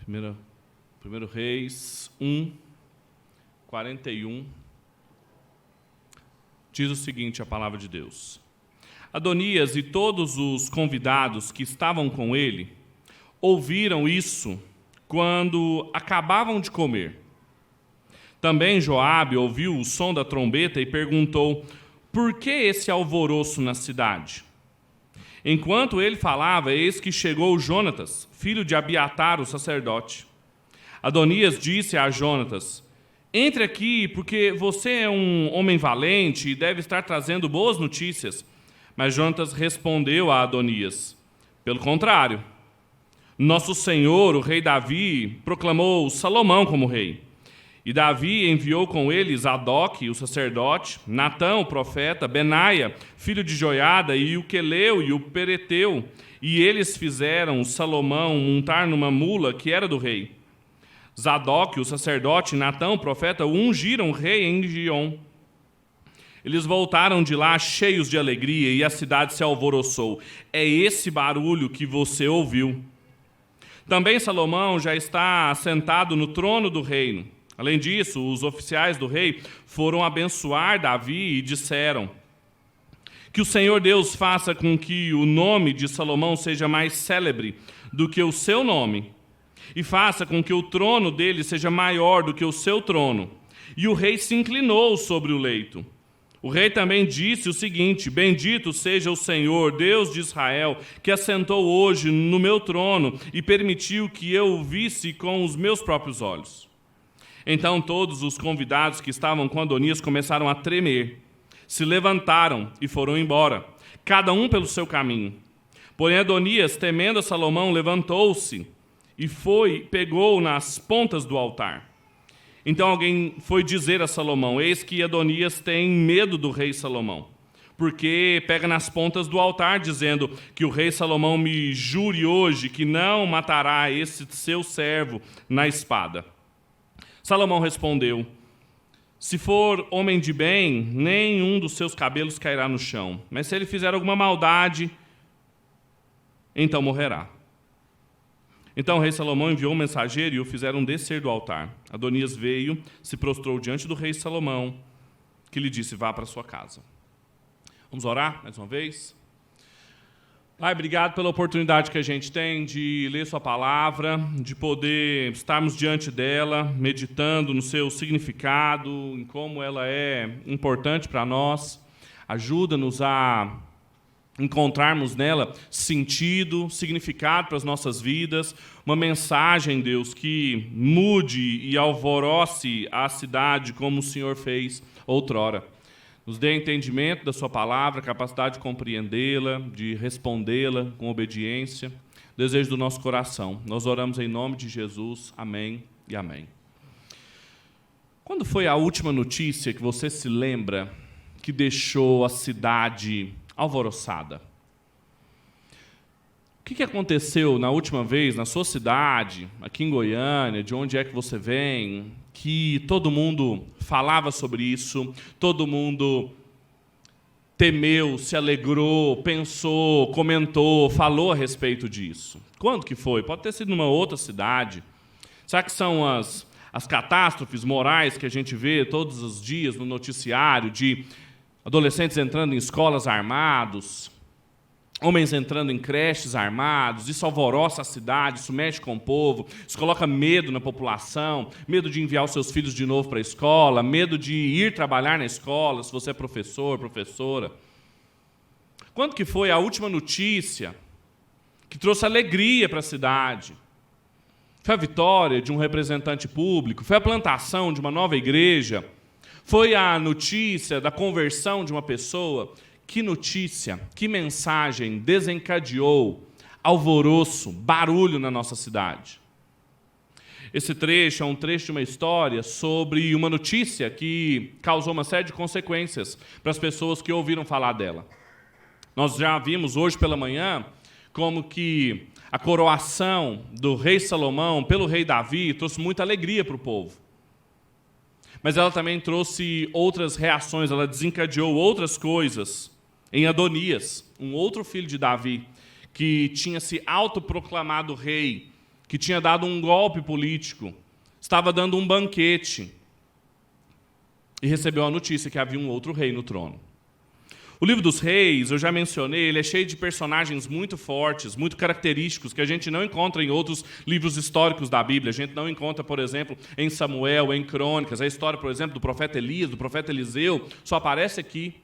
Primeiro Reis 1, 41. Diz o seguinte a palavra de Deus. Adonias e todos os convidados que estavam com ele ouviram isso quando acabavam de comer. Também Joabe ouviu o som da trombeta e perguntou: por que esse alvoroço na cidade? Enquanto ele falava, eis que chegou Jonatas, filho de Abiatar, o sacerdote. Adonias disse a Jonatas: entre aqui, porque você é um homem valente e deve estar trazendo boas notícias. Mas Jonatas respondeu a Adonias: pelo contrário, nosso senhor, o rei Davi, proclamou Salomão como rei. E Davi enviou com ele Zadoque, o sacerdote, Natã, o profeta, Benaia, filho de Joiada, e o Queleu e o Pereteu. E eles fizeram Salomão montar numa mula que era do rei. Zadoque, o sacerdote, e Natã, o profeta, ungiram o rei em Gion. Eles voltaram de lá cheios de alegria e a cidade se alvoroçou. É esse barulho que você ouviu. Também Salomão já está assentado no trono do reino. Além disso, os oficiais do rei foram abençoar Davi e disseram: que o Senhor Deus faça com que o nome de Salomão seja mais célebre do que o seu nome, e faça com que o trono dele seja maior do que o seu trono. E o rei se inclinou sobre o leito. O rei também disse o seguinte: bendito seja o Senhor, Deus de Israel, que assentou hoje no meu trono e permitiu que eu o visse com os meus próprios olhos. Então todos os convidados que estavam com Adonias começaram a tremer, se levantaram e foram embora, cada um pelo seu caminho. Porém Adonias, temendo a Salomão, levantou-se e pegou nas pontas do altar. Então alguém foi dizer a Salomão: eis que Adonias tem medo do rei Salomão, porque pega nas pontas do altar, dizendo que o rei Salomão me jure hoje que não matará esse seu servo na espada. Salomão respondeu: se for homem de bem, nenhum dos seus cabelos cairá no chão, mas se ele fizer alguma maldade, então morrerá. Então o rei Salomão enviou um mensageiro e o fizeram descer do altar. Adonias veio, se prostrou diante do rei Salomão, que lhe disse: vá para sua casa. Vamos orar mais uma vez? Pai, obrigado pela oportunidade que a gente tem de ler sua palavra, de poder estarmos diante dela, meditando no seu significado, em como ela é importante para nós. Ajuda-nos a encontrarmos nela sentido, significado para as nossas vidas, uma mensagem, Deus, que mude e alvoroce a cidade como o Senhor fez outrora. Nos dê entendimento da sua palavra, capacidade de compreendê-la, de respondê-la com obediência. Desejo do nosso coração. Nós oramos em nome de Jesus. Amém e amém. Quando foi a última notícia que você se lembra que deixou a cidade alvoroçada? O que aconteceu na última vez na sua cidade, aqui em Goiânia, de onde é que você vem, que todo mundo falava sobre isso, todo mundo temeu, se alegrou, pensou, comentou, falou a respeito disso? Quando que foi? Pode ter sido numa outra cidade. Será que são as catástrofes morais que a gente vê todos os dias no noticiário, de adolescentes entrando em escolas armados, homens entrando em creches armados? Isso alvoroça a cidade, isso mexe com o povo, isso coloca medo na população, medo de enviar os seus filhos de novo para a escola, medo de ir trabalhar na escola, se você é professor, professora. Quando que foi a última notícia que trouxe alegria para a cidade? Foi a vitória de um representante público? Foi a plantação de uma nova igreja? Foi a notícia da conversão de uma pessoa? Que notícia, que mensagem desencadeou alvoroço, barulho na nossa cidade? Esse trecho é um trecho de uma história sobre uma notícia que causou uma série de consequências para as pessoas que ouviram falar dela. Nós já vimos hoje pela manhã como que a coroação do rei Salomão pelo rei Davi trouxe muita alegria para o povo. Mas ela também trouxe outras reações, ela desencadeou outras coisas em Adonias, um outro filho de Davi, que tinha se autoproclamado rei que tinha dado um golpe político, estava dando um banquete e recebeu a notícia que havia um outro rei no trono. O livro dos reis, eu já mencionei, ele é cheio de personagens muito fortes, muito característicos, que a gente não encontra em outros livros históricos da Bíblia. A gente não encontra, por exemplo, em Samuel, em Crônicas. A história, por exemplo, do profeta Elias, do profeta Eliseu, só aparece aqui.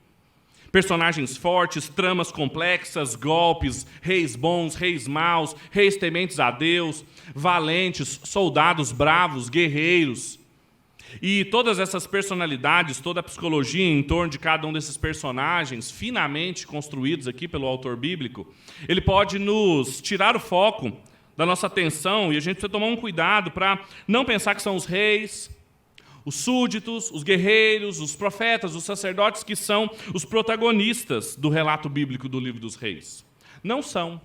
Personagens fortes, tramas complexas, golpes, reis bons, reis maus, reis tementes a Deus, valentes, soldados bravos, guerreiros. E todas essas personalidades, toda a psicologia em torno de cada um desses personagens, finamente construídos aqui pelo autor bíblico, ele pode nos tirar o foco da nossa atenção, e a gente precisa tomar um cuidado para não pensar que são os reis, os súditos, os guerreiros, os profetas, os sacerdotes que são os protagonistas do relato bíblico do livro dos reis. Não são.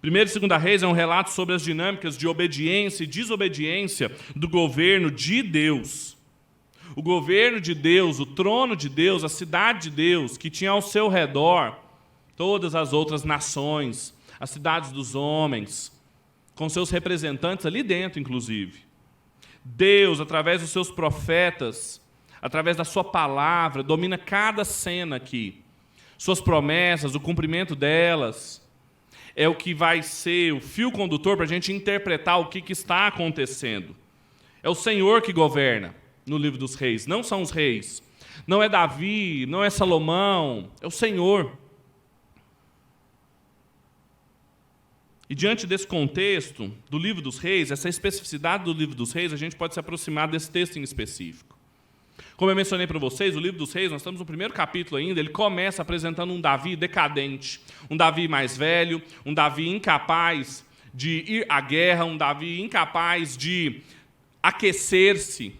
1º e 2º Reis é um relato sobre as dinâmicas de obediência e desobediência do governo de Deus. O governo de Deus, o trono de Deus, a cidade de Deus, que tinha ao seu redor todas as outras nações, as cidades dos homens, com seus representantes ali dentro, inclusive. Deus, através dos seus profetas, através da sua palavra, domina cada cena aqui. Suas promessas, o cumprimento delas, é o que vai ser o fio condutor para a gente interpretar o que está acontecendo. É o Senhor que governa no livro dos reis, não são os reis. Não é Davi, não é Salomão, é o Senhor. E diante desse contexto do livro dos reis, essa especificidade do livro dos reis, a gente pode se aproximar desse texto em específico. Como eu mencionei para vocês, o livro dos reis, nós estamos no 1º capítulo ainda, ele começa apresentando um Davi decadente, um Davi mais velho, um Davi incapaz de ir à guerra, um Davi incapaz de aquecer-se.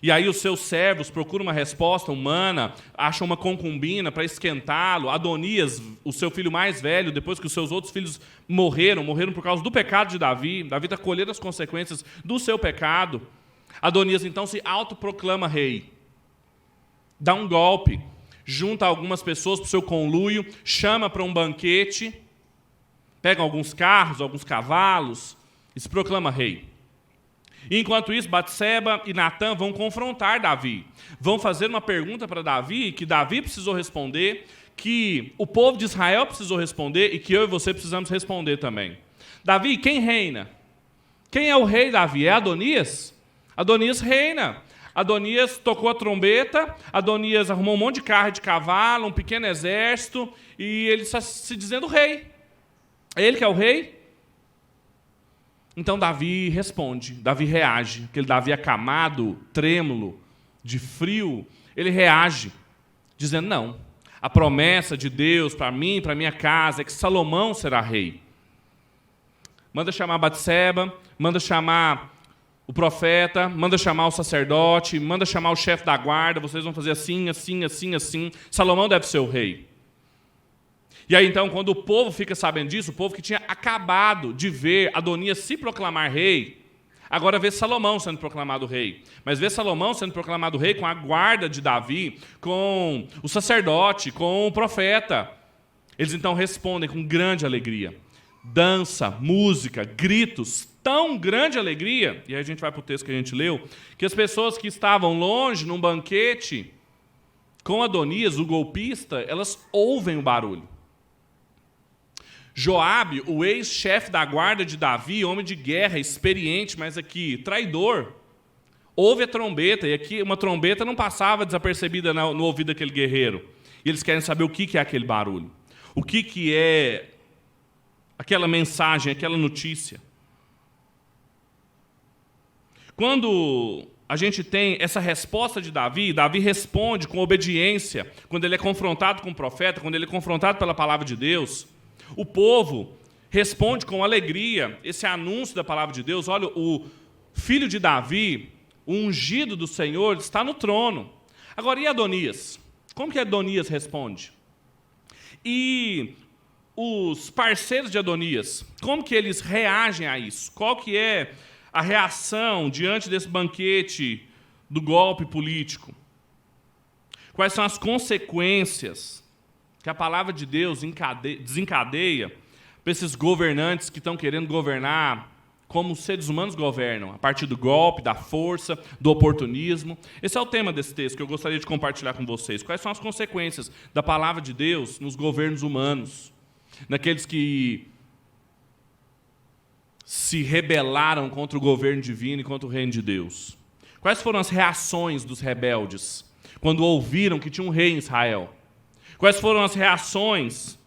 E aí os seus servos procuram uma resposta humana, acham uma concubina para esquentá-lo. Adonias, o seu filho mais velho, depois que os seus outros filhos morreram por causa do pecado de Davi. Davi está colhendo as consequências do seu pecado. Adonias, então, se autoproclama rei. Dá um golpe, junta algumas pessoas para o seu conluio, chama para um banquete, pega alguns carros, alguns cavalos e se proclama rei. E, enquanto isso, Batseba e Natã vão confrontar Davi. Vão fazer uma pergunta para Davi, que Davi precisou responder, que o povo de Israel precisou responder e que eu e você precisamos responder também. Davi, quem reina? Quem é o rei, Davi? É Adonias? Adonias reina. Adonias tocou a trombeta, Adonias arrumou um monte de carro e de cavalo, um pequeno exército, e ele está se dizendo rei. É ele que é o rei? Então Davi responde, Davi reage. Aquele Davi acamado, trêmulo, de frio, ele reage, dizendo, não, a promessa de Deus para mim e para minha casa é que Salomão será rei. Manda chamar Batseba, manda chamar o profeta, manda chamar o sacerdote, manda chamar o chefe da guarda, vocês vão fazer assim, assim, assim, assim. Salomão deve ser o rei. E aí, então, quando o povo fica sabendo disso, o povo que tinha acabado de ver Adonias se proclamar rei, agora vê Salomão sendo proclamado rei. Mas vê Salomão sendo proclamado rei com a guarda de Davi, com o sacerdote, com o profeta. Eles, então, respondem com grande alegria. Dança, música, gritos, tão grande alegria, e aí a gente vai para o texto que a gente leu, que as pessoas que estavam longe, num banquete, com Adonias, o golpista, elas ouvem o barulho. Joabe, o ex-chefe da guarda de Davi, homem de guerra, experiente, mas aqui, traidor, ouve a trombeta, e aqui uma trombeta não passava desapercebida no ouvido daquele guerreiro. E eles querem saber o que é aquele barulho. O que é aquela mensagem, aquela notícia. Quando a gente tem essa resposta de Davi, Davi responde com obediência, quando ele é confrontado com o profeta, quando ele é confrontado pela palavra de Deus. O povo responde com alegria esse anúncio da palavra de Deus. Olha, o filho de Davi, o ungido do Senhor, está no trono. Agora, e Adonias? Como que Adonias responde? E os parceiros de Adonias, como que eles reagem a isso? Qual que é a reação diante desse banquete do golpe político? Quais são as consequências que a palavra de Deus desencadeia para esses governantes que estão querendo governar como os seres humanos governam, a partir do golpe, da força, do oportunismo. Esse é o tema desse texto que eu gostaria de compartilhar com vocês. Quais são as consequências da palavra de Deus nos governos humanos, naqueles que se rebelaram contra o governo divino e contra o reino de Deus? Quais foram as reações dos rebeldes quando ouviram que tinha um rei em Israel? Quais foram as reações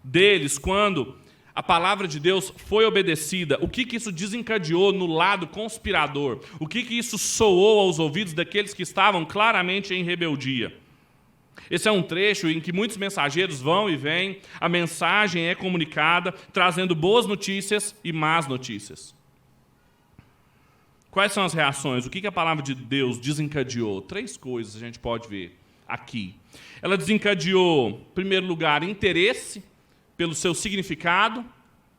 deles quando a palavra de Deus foi obedecida? O que isso desencadeou no lado conspirador? O que isso soou aos ouvidos daqueles que estavam claramente em rebeldia? Esse é um trecho em que muitos mensageiros vão e vêm, a mensagem é comunicada, trazendo boas notícias e más notícias. Quais são as reações? O que a palavra de Deus desencadeou? 3 coisas a gente pode ver aqui. Ela desencadeou, em primeiro lugar, interesse pelo seu significado.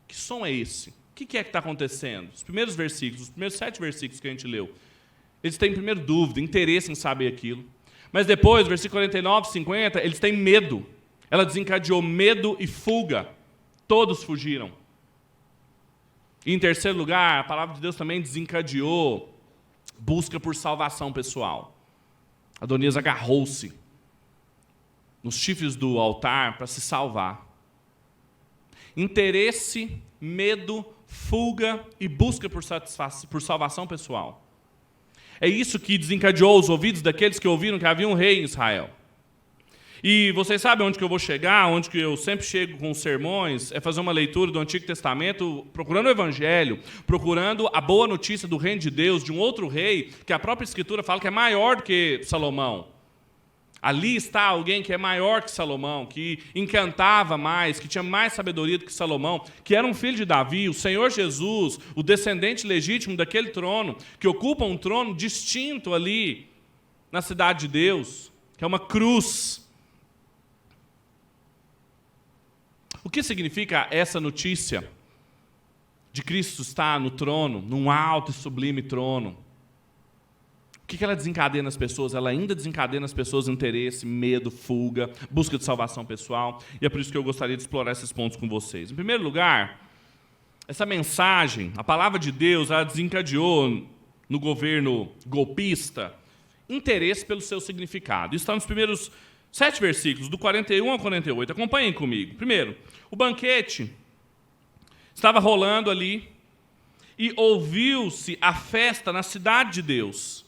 Que som é esse? O que é que está acontecendo? Os primeiros versículos, os primeiros 7 versículos que a gente leu, eles têm primeiro dúvida, interesse em saber aquilo. Mas depois, versículo 49, 50, eles têm medo. Ela desencadeou medo e fuga. Todos fugiram. E em terceiro lugar, a palavra de Deus também desencadeou busca por salvação pessoal. Adonias agarrou-se nos chifres do altar para se salvar. Interesse, medo, fuga e busca por salvação pessoal. É isso que desencadeou os ouvidos daqueles que ouviram que havia um rei em Israel. E vocês sabem onde que eu vou chegar, onde que eu sempre chego com os sermões, é fazer uma leitura do Antigo Testamento, procurando o Evangelho, procurando a boa notícia do reino de Deus, de um outro rei, que a própria Escritura fala que é maior do que Salomão. Ali está alguém que é maior que Salomão, que encantava mais, que tinha mais sabedoria do que Salomão, que era um filho de Davi, o Senhor Jesus, o descendente legítimo daquele trono, que ocupa um trono distinto ali na cidade de Deus, que é uma cruz. O que significa essa notícia de Cristo estar no trono, num alto e sublime trono? O que ela desencadeia nas pessoas? Ela ainda desencadeia nas pessoas interesse, medo, fuga, busca de salvação pessoal. E é por isso que eu gostaria de explorar esses pontos com vocês. Em primeiro lugar, essa mensagem, a palavra de Deus, ela desencadeou no governo golpista interesse pelo seu significado. Isso está nos primeiros 7 versículos, do 41 ao 48. Acompanhem comigo. Primeiro, o banquete estava rolando ali e ouviu-se a festa na cidade de Deus.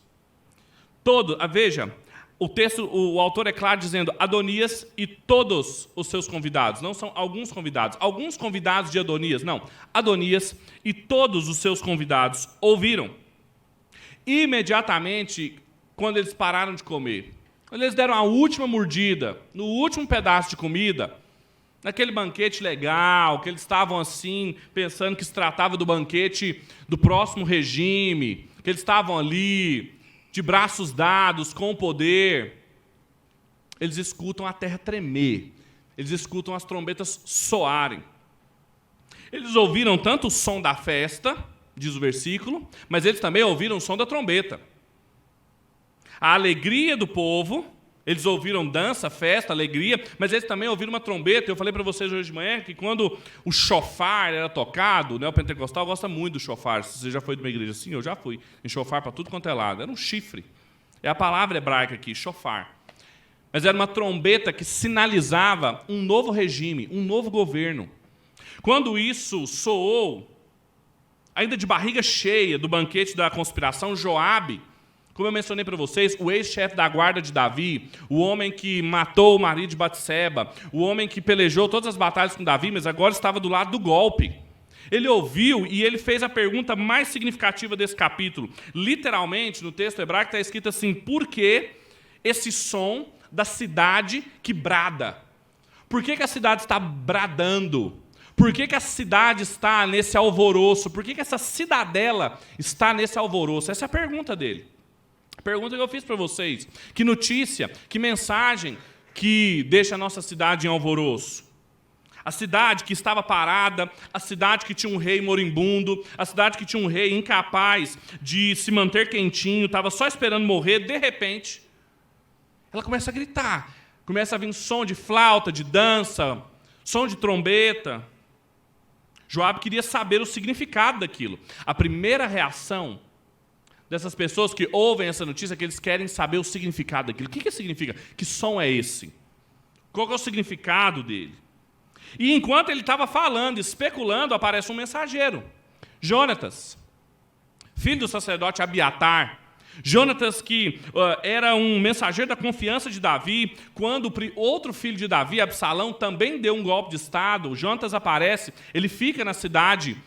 Veja, o texto, o autor é claro dizendo Adonias e todos os seus convidados. Não são alguns convidados de Adonias, não. Adonias e todos os seus convidados ouviram. Imediatamente, quando eles pararam de comer, quando eles deram a última mordida, no último pedaço de comida, naquele banquete legal, que eles estavam assim, pensando que se tratava do banquete do próximo regime, que eles estavam ali de braços dados, com o poder, eles escutam a terra tremer, eles escutam as trombetas soarem. Eles ouviram tanto o som da festa, diz o versículo, mas eles também ouviram o som da trombeta. A alegria do povo, eles ouviram dança, festa, alegria, mas eles também ouviram uma trombeta. Eu falei para vocês hoje de manhã que quando o shofar era tocado, né, o pentecostal gosta muito do shofar. Se você já foi de uma igreja assim, eu já fui em shofar para tudo quanto é lado. Era um chifre. É a palavra hebraica aqui, shofar. Mas era uma trombeta que sinalizava um novo regime, um novo governo. Quando isso soou, ainda de barriga cheia do banquete da conspiração, Joabe, como eu mencionei para vocês, o ex-chefe da guarda de Davi, o homem que matou o marido de Batseba, o homem que pelejou todas as batalhas com Davi, mas agora estava do lado do golpe. Ele ouviu e ele fez a pergunta mais significativa desse capítulo. Literalmente, no texto hebraico está escrito assim: por que esse som da cidade que brada? Por que a cidade está bradando? Por que a cidade está nesse alvoroço? Por que essa cidadela está nesse alvoroço? Essa é a pergunta dele. A pergunta que eu fiz para vocês: que notícia, que mensagem que deixa a nossa cidade em alvoroço? A cidade que estava parada, a cidade que tinha um rei moribundo, a cidade que tinha um rei incapaz de se manter quentinho, estava só esperando morrer, de repente, ela começa a gritar, começa a vir som de flauta, de dança, som de trombeta. Joabe queria saber o significado daquilo. A primeira reação dessas pessoas que ouvem essa notícia é que eles querem saber o significado daquilo. O que significa? Que som é esse? Qual é o significado dele? E enquanto ele estava falando, especulando, aparece um mensageiro. Jonatas, filho do sacerdote Abiatar. Jonatas, que era um mensageiro da confiança de Davi, quando outro filho de Davi, Absalão, também deu um golpe de estado, Jonatas aparece, ele fica na cidade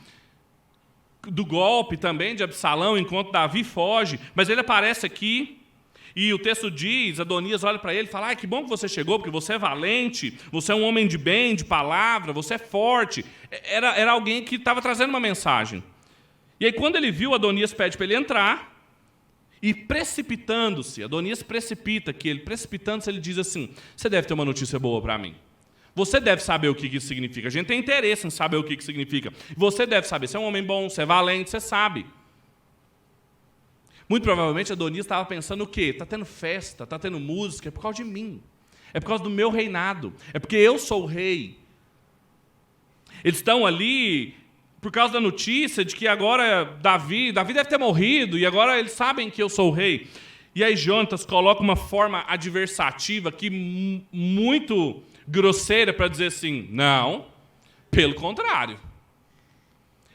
do golpe também de Absalão, enquanto Davi foge, mas ele aparece aqui, e o texto diz, Adonias olha para ele e fala, que bom que você chegou, porque você é valente, você é um homem de bem, de palavra, você é forte. Era alguém que estava trazendo uma mensagem. E aí, quando ele viu, Adonias pede para ele entrar, e precipitando-se, Adonias precipita, precipitando-se, ele diz assim, você deve ter uma notícia boa para mim. Você deve saber o que isso significa. A gente tem interesse em saber o que isso significa. Você deve saber, você é um homem bom, você é valente, você sabe. Muito provavelmente Adonias estava pensando o quê? Está tendo festa, está tendo música, é por causa de mim. É por causa do meu reinado. É porque eu sou o rei. Eles estão ali por causa da notícia de que agora Davi deve ter morrido, e agora eles sabem que eu sou o rei. E aí Jonatas coloca uma forma adversativa aqui muito grosseira para dizer assim, não, pelo contrário.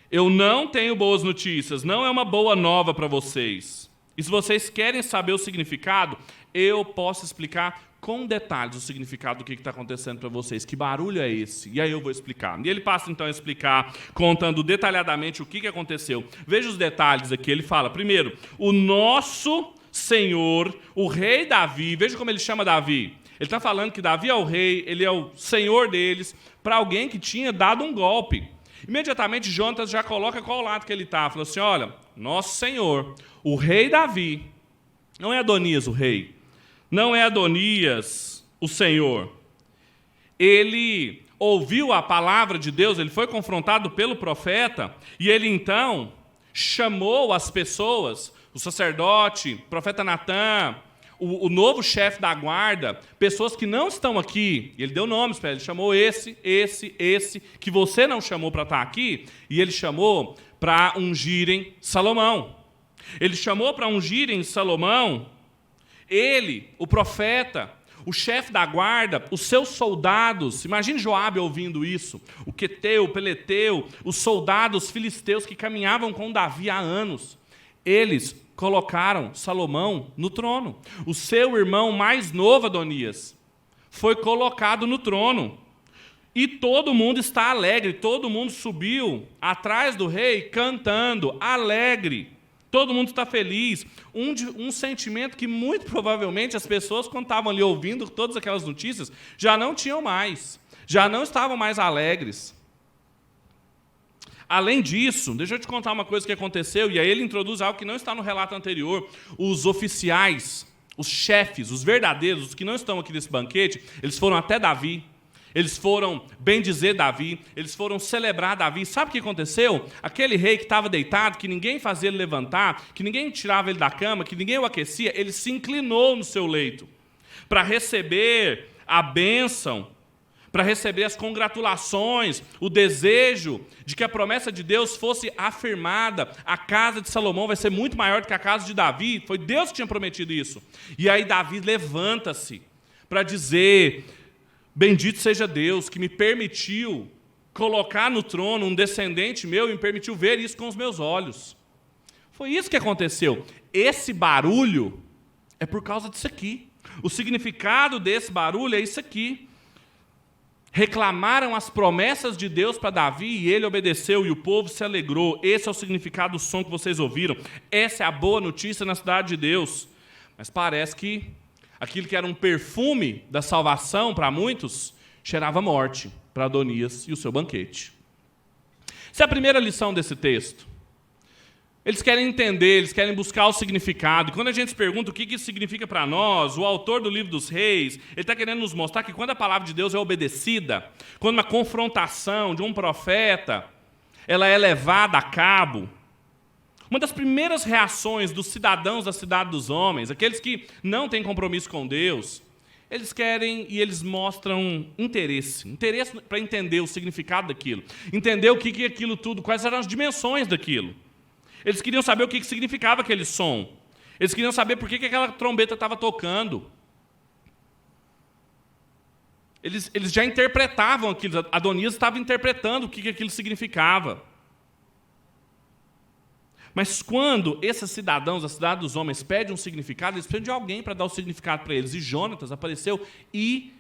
Eu não tenho boas notícias, não é uma boa nova para vocês. E se vocês querem saber o significado, eu posso explicar com detalhes o significado do que está acontecendo para vocês. Que barulho é esse? E aí eu vou explicar. E ele passa então a explicar, contando detalhadamente o que aconteceu. Veja os detalhes aqui. Ele fala, primeiro, o nosso Senhor, o rei Davi, veja como ele chama Davi. Ele está falando que Davi é o rei, ele é o senhor deles, para alguém que tinha dado um golpe. Imediatamente, Jonatas já coloca qual lado que ele está. Falou assim, olha, nosso Senhor, o rei Davi, não é Adonias o rei, não é Adonias o Senhor. Ele ouviu a palavra de Deus, ele foi confrontado pelo profeta, e ele então chamou as pessoas, o sacerdote, o profeta Natã, o novo chefe da guarda, pessoas que não estão aqui, ele deu nomes para ele, chamou esse, que você não chamou para estar aqui, e ele chamou para ungirem Salomão. Ele chamou para ungirem Salomão, ele, o profeta, o chefe da guarda, os seus soldados. Imagine Joabe ouvindo isso. O queteu, o peleteu, os soldados filisteus que caminhavam com Davi há anos. Eles colocaram Salomão no trono. O seu irmão mais novo, Adonias, foi colocado no trono. E todo mundo está alegre, todo mundo subiu atrás do rei cantando, alegre. Todo mundo está feliz. Um sentimento que muito provavelmente as pessoas, quando estavam ali ouvindo todas aquelas notícias, já não tinham mais. Já não estavam mais alegres. Além disso, deixa eu te contar uma coisa que aconteceu, e aí ele introduz algo que não está no relato anterior. Os oficiais, os chefes, os verdadeiros, os que não estão aqui nesse banquete, eles foram até Davi. Eles foram bendizer Davi, eles foram celebrar Davi. Sabe o que aconteceu? Aquele rei que estava deitado, que ninguém fazia ele levantar, que ninguém tirava ele da cama, que ninguém o aquecia, ele se inclinou no seu leito para receber a bênção, para receber as congratulações, o desejo de que a promessa de Deus fosse afirmada. A casa de Salomão vai ser muito maior do que a casa de Davi. Foi Deus que tinha prometido isso. E aí Davi levanta-se para dizer: bendito seja Deus que me permitiu colocar no trono um descendente meu e me permitiu ver isso com os meus olhos. Foi isso que aconteceu. Esse barulho é por causa disso aqui. O significado desse barulho é isso aqui. Reclamaram as promessas de Deus para Davi e ele obedeceu e o povo se alegrou. Esse é o significado do som que vocês ouviram. Essa é a boa notícia na cidade de Deus. Mas parece que aquilo que era um perfume da salvação para muitos, cheirava morte para Adonias e o seu banquete. Essa é a primeira lição desse texto. Eles querem entender, eles querem buscar o significado. E quando a gente se pergunta o que isso significa para nós, o autor do livro dos reis, ele está querendo nos mostrar que quando a palavra de Deus é obedecida, quando uma confrontação de um profeta, ela é levada a cabo, uma das primeiras reações dos cidadãos da cidade dos homens, aqueles que não têm compromisso com Deus, eles querem e eles mostram interesse para entender o significado daquilo, entender o que é aquilo tudo, quais eram as dimensões daquilo. Eles queriam saber o que significava aquele som. Eles queriam saber por que aquela trombeta estava tocando. Eles já interpretavam aquilo. Adonias estava interpretando o que aquilo significava. Mas quando esses cidadãos, a cidade dos homens, pedem um significado, eles precisam de alguém para dar o significado para eles. E Jonatas apareceu e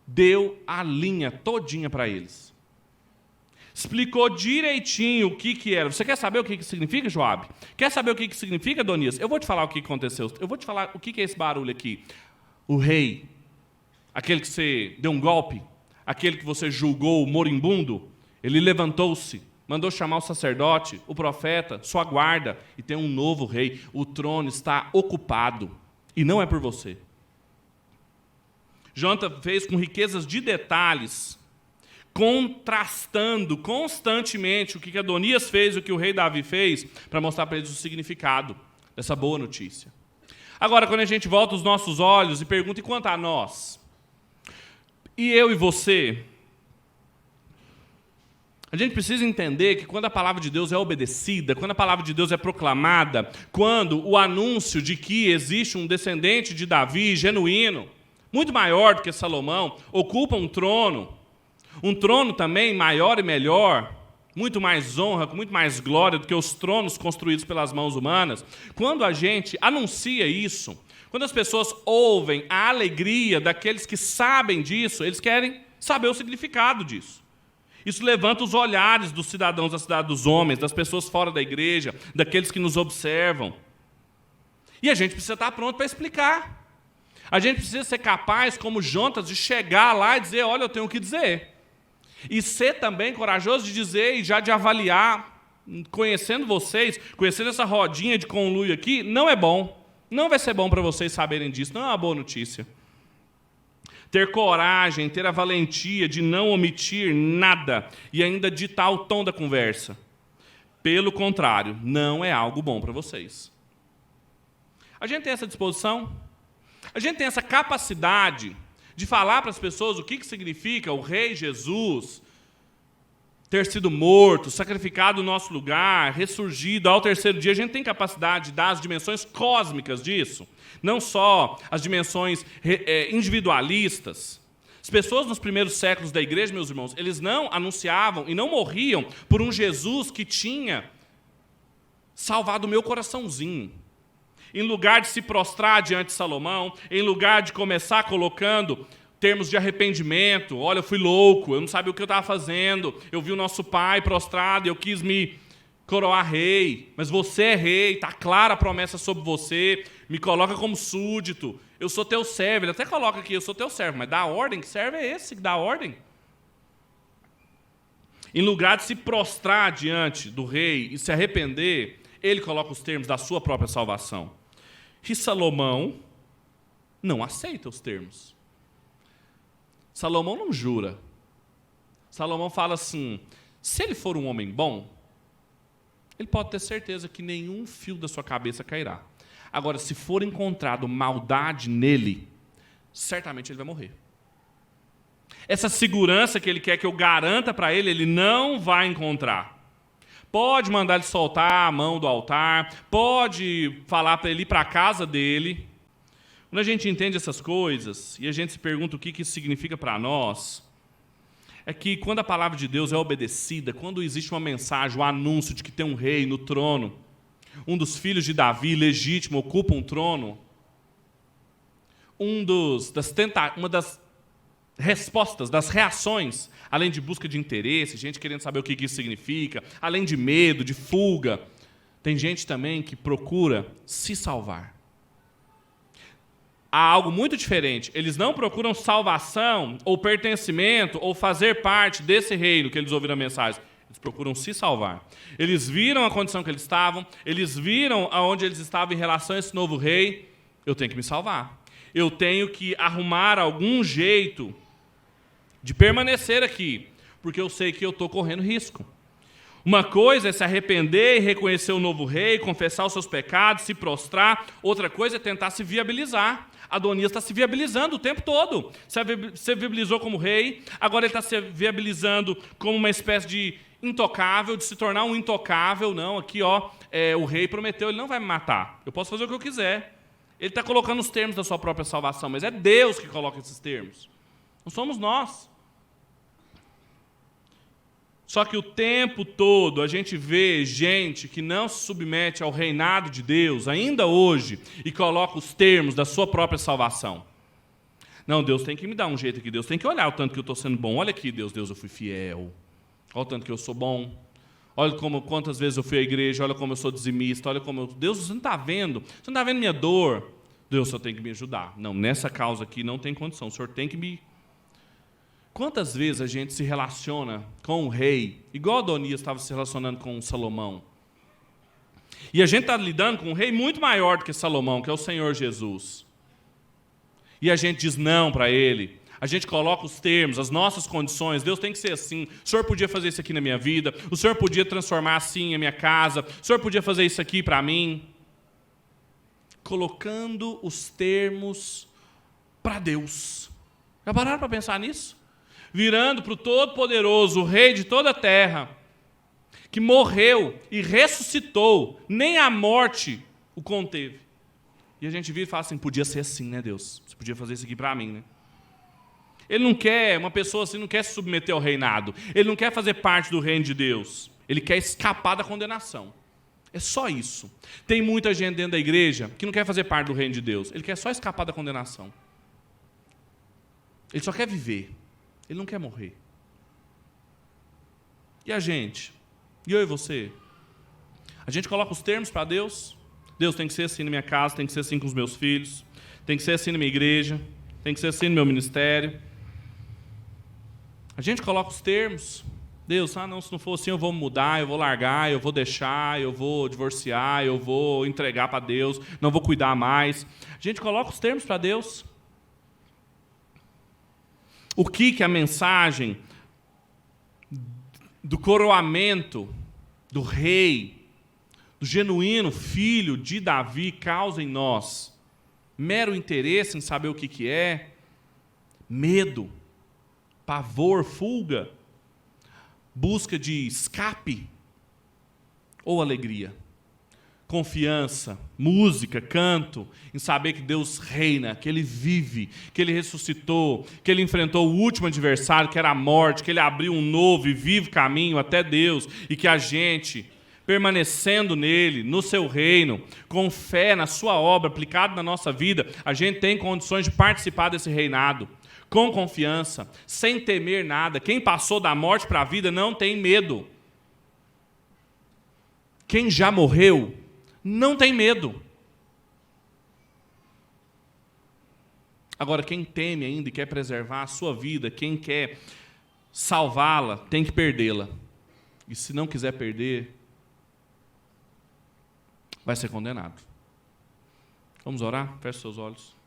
deu a linha todinha para eles. Explicou direitinho o que era. Você quer saber o que significa, Joabe? Quer saber o que significa, Adonias? Eu vou te falar o que aconteceu. Eu vou te falar o que é esse barulho aqui. O rei, aquele que você deu um golpe, aquele que você julgou moribundo, ele levantou-se, mandou chamar o sacerdote, o profeta, sua guarda, e tem um novo rei. O trono está ocupado, e não é por você. Jonatas fez com riquezas de detalhes, contrastando constantemente o que Adonias fez e o que o rei Davi fez, para mostrar para eles o significado dessa boa notícia. Agora, quando a gente volta os nossos olhos e pergunta, e quanto a nós? E eu e você? A gente precisa entender que quando a palavra de Deus é obedecida, quando a palavra de Deus é proclamada, quando o anúncio de que existe um descendente de Davi genuíno, muito maior do que Salomão, ocupa um trono também maior e melhor, muito mais honra, com muito mais glória do que os tronos construídos pelas mãos humanas. Quando a gente anuncia isso, quando as pessoas ouvem a alegria daqueles que sabem disso, eles querem saber o significado disso. Isso levanta os olhares dos cidadãos da cidade dos homens, das pessoas fora da igreja, daqueles que nos observam. E a gente precisa estar pronto para explicar. A gente precisa ser capaz, como Jonatas, de chegar lá e dizer, olha, eu tenho o que dizer. E ser também corajoso de dizer e já de avaliar, conhecendo vocês, conhecendo essa rodinha de conluio aqui, não é bom. Não vai ser bom para vocês saberem disso, não é uma boa notícia. Ter coragem, ter a valentia de não omitir nada e ainda ditar o tom da conversa. Pelo contrário, não é algo bom para vocês. A gente tem essa disposição? A gente tem essa capacidade de falar para as pessoas o que significa o Rei Jesus ter sido morto, sacrificado no nosso lugar, ressurgido ao terceiro dia. A gente tem capacidade de dar as dimensões cósmicas disso, não só as dimensões individualistas. As pessoas nos primeiros séculos da igreja, meus irmãos, eles não anunciavam e não morriam por um Jesus que tinha salvado o meu coraçãozinho. Em lugar de se prostrar diante de Salomão, em lugar de começar colocando termos de arrependimento, olha, eu fui louco, eu não sabia o que eu estava fazendo, eu vi o nosso pai prostrado, eu quis me coroar rei, mas você é rei, está clara a promessa sobre você, me coloca como súdito, eu sou teu servo. Ele até coloca aqui, eu sou teu servo, mas da ordem, que servo é esse que dá ordem? Em lugar de se prostrar diante do rei e se arrepender, ele coloca os termos da sua própria salvação. E Salomão não aceita os termos. Salomão não jura. Salomão fala assim, se ele for um homem bom, ele pode ter certeza que nenhum fio da sua cabeça cairá. Agora, se for encontrado maldade nele, certamente ele vai morrer. Essa segurança que ele quer que eu garanta para ele, ele não vai encontrar. Pode mandar ele soltar a mão do altar, pode falar para ele ir para a casa dele. Quando a gente entende essas coisas e a gente se pergunta o que isso significa para nós, é que quando a palavra de Deus é obedecida, quando existe uma mensagem, um anúncio de que tem um rei no trono, um dos filhos de Davi, legítimo, ocupa um trono, uma das respostas, das reações, além de busca de interesse, gente querendo saber o que isso significa, além de medo, de fuga, tem gente também que procura se salvar. Há algo muito diferente. Eles não procuram salvação ou pertencimento ou fazer parte desse reino que eles ouviram a mensagem. Eles procuram se salvar. Eles viram a condição que eles estavam, eles viram aonde eles estavam em relação a esse novo rei. Eu tenho que me salvar. Eu tenho que arrumar algum jeito de permanecer aqui, porque eu sei que eu estou correndo risco. Uma coisa é se arrepender e reconhecer o novo rei, confessar os seus pecados, se prostrar. Outra coisa é tentar se viabilizar. Adonias está se viabilizando o tempo todo. Se viabilizou como rei, agora ele está se viabilizando como uma espécie de intocável, de se tornar um intocável. Não, aqui o rei prometeu, ele não vai me matar. Eu posso fazer o que eu quiser. Ele está colocando os termos da sua própria salvação, mas é Deus que coloca esses termos. Não somos nós. Só que o tempo todo a gente vê gente que não se submete ao reinado de Deus, ainda hoje, e coloca os termos da sua própria salvação. Não, Deus tem que me dar um jeito aqui, Deus tem que olhar o tanto que eu estou sendo bom. Olha aqui, Deus, eu fui fiel. Olha o tanto que eu sou bom. Olha quantas vezes eu fui à igreja, olha como eu sou dizimista, olha como eu... Deus, você não está vendo? Você não está vendo minha dor? Deus, o Senhor tem que me ajudar. Não, nessa causa aqui não tem condição, o Senhor tem que me... Quantas vezes a gente se relaciona com um rei, igual Adonias estava se relacionando com Salomão, e a gente está lidando com um rei muito maior do que Salomão, que é o Senhor Jesus, e a gente diz não para ele, a gente coloca os termos, as nossas condições, Deus tem que ser assim, o Senhor podia fazer isso aqui na minha vida, o Senhor podia transformar assim a minha casa, o Senhor podia fazer isso aqui para mim, colocando os termos para Deus. Já pararam para pensar nisso? Virando para o Todo-Poderoso, o Rei de toda a terra, que morreu e ressuscitou, nem a morte o conteve. E a gente vira e fala assim, podia ser assim, né, Deus? Você podia fazer isso aqui para mim, né? Ele não quer, uma pessoa assim não quer se submeter ao reinado. Ele não quer fazer parte do reino de Deus. Ele quer escapar da condenação. É só isso. Tem muita gente dentro da igreja que não quer fazer parte do reino de Deus. Ele quer só escapar da condenação. Ele só quer viver. Ele não quer morrer. E a gente? E eu e você? A gente coloca os termos para Deus. Deus tem que ser assim na minha casa, tem que ser assim com os meus filhos, tem que ser assim na minha igreja, tem que ser assim no meu ministério. A gente coloca os termos. Deus, não, se não for assim eu vou mudar, eu vou largar, eu vou deixar, eu vou divorciar, eu vou entregar para Deus, não vou cuidar mais. A gente coloca os termos para Deus. O que a mensagem do coroamento do rei, do genuíno filho de Davi causa em nós? Mero interesse em saber o que é? Medo, pavor, fuga, busca de escape ou alegria? Confiança, música, canto, em saber que Deus reina, que Ele vive, que Ele ressuscitou, que Ele enfrentou o último adversário, que era a morte, que Ele abriu um novo e vivo caminho até Deus, e que a gente, permanecendo nele, no seu reino, com fé na sua obra aplicada na nossa vida, a gente tem condições de participar desse reinado, com confiança, sem temer nada. Quem passou da morte para a vida não tem medo. Quem já morreu não tem medo. Agora, quem teme ainda e quer preservar a sua vida, quem quer salvá-la, tem que perdê-la. E se não quiser perder, vai ser condenado. Vamos orar? Feche seus olhos.